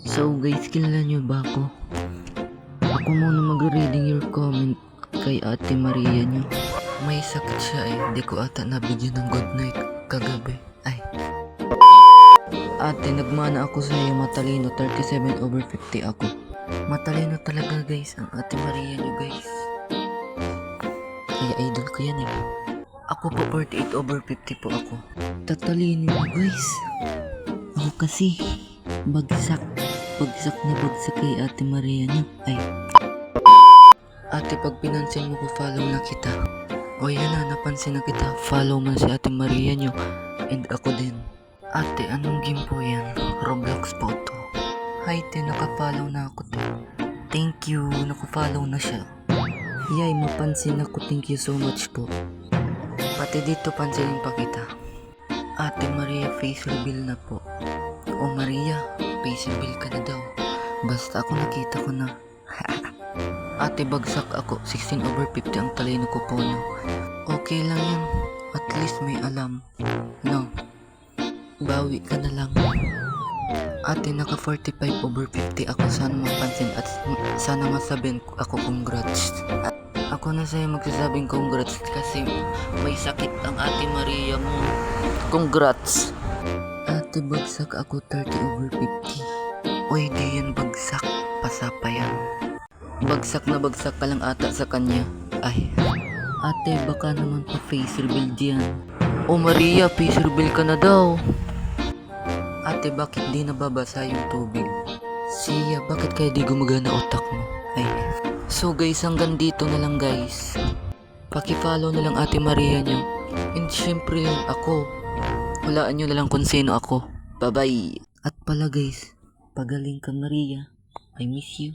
So guys, kilala nyo ba ako? Ako muna mag-reading your comment kay Ate Maria nyo. May sakit siya di ko ata nabigyan ng good night kagabi. Ate, nagmana ako sa iyo, matalino, 37/50 ako. Matalino talaga guys, ang Ate Maria nyo guys. Kaya idol ko yan Ako po 48/50 po ako. Tatalino guys. Ako kasi, bagsak na bagsak kay Ate Maria nyo. Ate, pag pinansin mo ko, follow na kita. O yan na, napansin na kita. Follow mo si Ate Maria nyo. And ako din. Ate, anong game po yan? Roblox po to. Hi te, nakafollow na ako te. Thank you, nakafollow na siya. Yay, mapansin ako. Thank you so much po. Pati dito pansinin pa kita. Ate Maria, face reveal na po. O Maria, face reveal ka na daw. Basta ako nakita ko na. Ate, bagsak ako. 16/50 ang talino ko po nyo. Okay lang yan. At least may alam. No. Bawi ka na lang. Ate, naka 45/50 ako. Sana mapansin at sana masabihin ako congrats. Ako na sa'yo magsasabing congrats kasi may sakit ang Ate Maria mo. Congrats. Ate, bagsak ako 30/50. Uy, di yan bagsak. Pasapa yan. Bagsak na bagsak ka lang ata sa kanya. Ate, baka naman pa face reveal diyan. O Maria, face reveal ka na daw. Ate, bakit di nababasa yung tubig? Siya, bakit kaya di gumagana utak mo? So guys, hanggang dito na lang guys. Paki-follow na lang Ate Maria nyo. And syempre ako. Hulaan nyo na lang kung sino ako. Bye bye. At pala guys, pagaling ka Maria. I miss you.